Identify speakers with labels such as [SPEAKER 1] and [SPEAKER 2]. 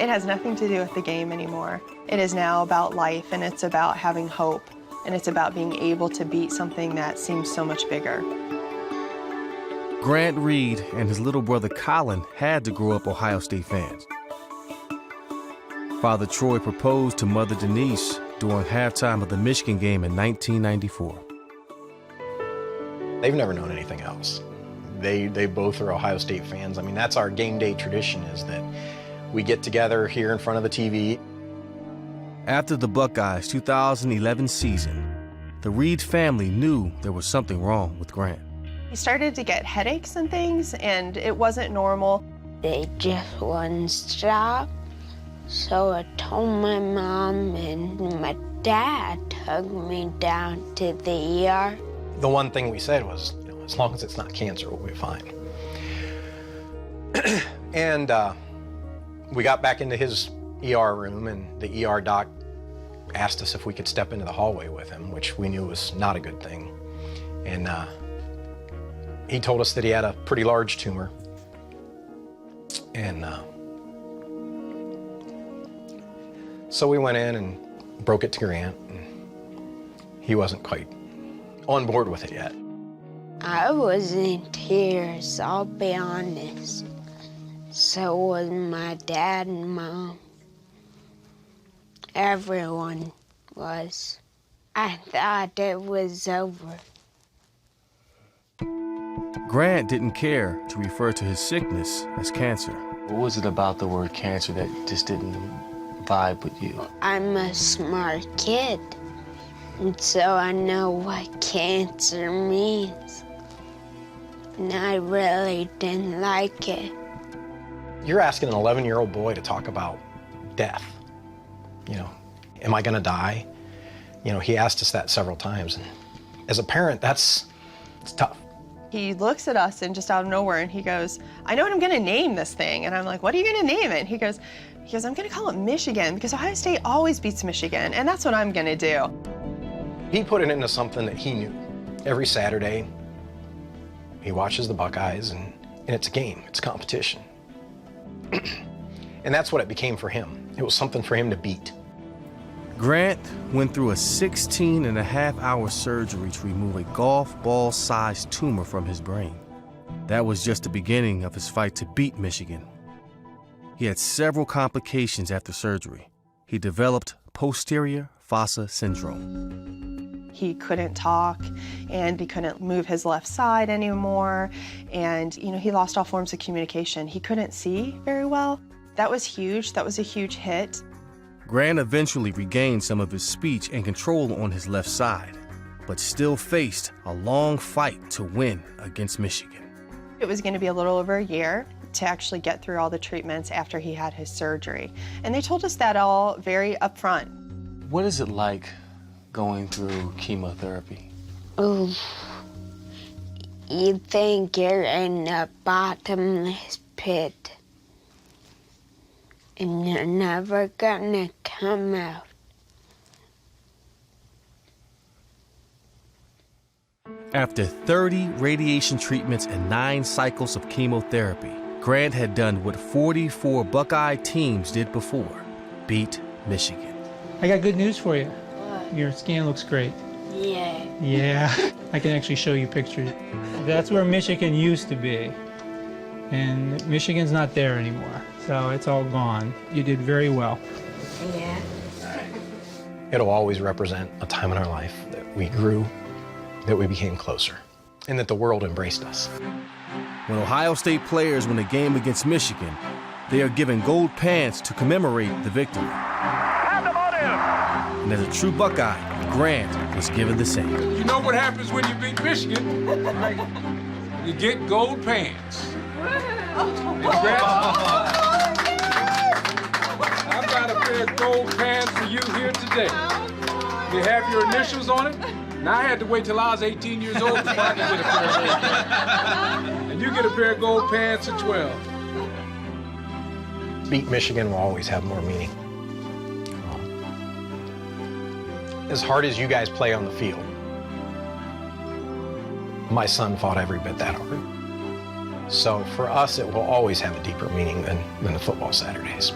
[SPEAKER 1] It has nothing to do with the game anymore. It is now about life, and it's about having hope, and it's about being able to beat something that seems so much bigger.
[SPEAKER 2] Grant Reed and his little brother Colin had to grow up Ohio State fans. Father Troy proposed to Mother Denise during halftime of the Michigan game in 1994.
[SPEAKER 3] They've never known anything else. They both are Ohio State fans. I mean, that's our game day tradition, is that we get together here in front of the TV.
[SPEAKER 2] After the Buckeyes' 2011 season, the Reed family knew there was something wrong with Grant.
[SPEAKER 1] He started to get headaches and things, and it wasn't normal.
[SPEAKER 4] They just wouldn't stop. So I told my mom, and my dad took me down to the ER.
[SPEAKER 3] The one thing we said was, as long as it's not cancer, we'll be fine. And we got back into his ER room, and the ER doc asked us if we could step into the hallway with him, which we knew was not a good thing. And he told us that he had a pretty large tumor. And so we went in and broke it to Grant, and he wasn't quite on board with it yet.
[SPEAKER 4] I was in tears, I'll be honest. So was my dad and mom. Everyone was. I thought it was over.
[SPEAKER 2] Grant didn't care to refer to his sickness as cancer.
[SPEAKER 5] What was it about the word cancer that just didn't vibe with you?
[SPEAKER 4] I'm a smart kid, and so I know what cancer means. And I really didn't like it.
[SPEAKER 3] You're asking an 11-year-old boy to talk about death. You know, am I gonna die? You know, he asked us that several times. And as a parent, it's tough.
[SPEAKER 1] He looks at us and just out of nowhere, and he goes, I know what I'm gonna name this thing. And I'm like, what are you gonna name it? And he goes, I'm gonna call it Michigan, because Ohio State always beats Michigan, and that's what I'm gonna do.
[SPEAKER 3] He put it into something that he knew. Every Saturday, he watches the Buckeyes, and it's a game, it's competition. And that's what it became for him. It was something for him to beat.
[SPEAKER 2] Grant went through a 16-and-a-half-hour surgery to remove a golf ball-sized tumor from his brain. That was just the beginning of his fight to beat Michigan. He had several complications after surgery. He developed posterior fossa syndrome.
[SPEAKER 1] He couldn't talk, and he couldn't move his left side anymore, and he lost all forms of communication. He couldn't see very well. That was huge. That was a huge hit.
[SPEAKER 2] Grant eventually regained some of his speech and control on his left side, but still faced a long fight to win against Michigan.
[SPEAKER 1] It was going to be a little over a year to actually get through all the treatments after he had his surgery. And they told us that all very upfront.
[SPEAKER 5] What is it like going through chemotherapy?
[SPEAKER 4] Ooh, you think you're in a bottomless pit, and you're never gonna come out.
[SPEAKER 2] After 30 radiation treatments and 9 cycles of chemotherapy, Grant had done what 44 Buckeye teams did before, beat Michigan.
[SPEAKER 6] I got good news for you.
[SPEAKER 4] What?
[SPEAKER 6] Your scan looks great.
[SPEAKER 4] Yeah.
[SPEAKER 6] Yeah, I can actually show you pictures. That's where Michigan used to be. And Michigan's not there anymore, so it's all gone. You did very well.
[SPEAKER 4] Yeah.
[SPEAKER 3] It'll always represent a time in our life that we grew, that we became closer, and that the world embraced us.
[SPEAKER 2] When Ohio State players win a game against Michigan, they are given gold pants to commemorate the victory. And as a true Buckeye, Grant was given the same.
[SPEAKER 7] You know what happens when you beat Michigan? You get gold pants. And Grant, I've got a pair of gold pants for you here today. They have your initials on it. Now, I had to wait till I was 18 years old before I could get a pair of gold pants. And you get a pair of gold pants at 12.
[SPEAKER 3] Beat Michigan will always have more meaning. As hard as you guys play on the field, my son fought every bit that hard. So for us, it will always have a deeper meaning than the football Saturdays.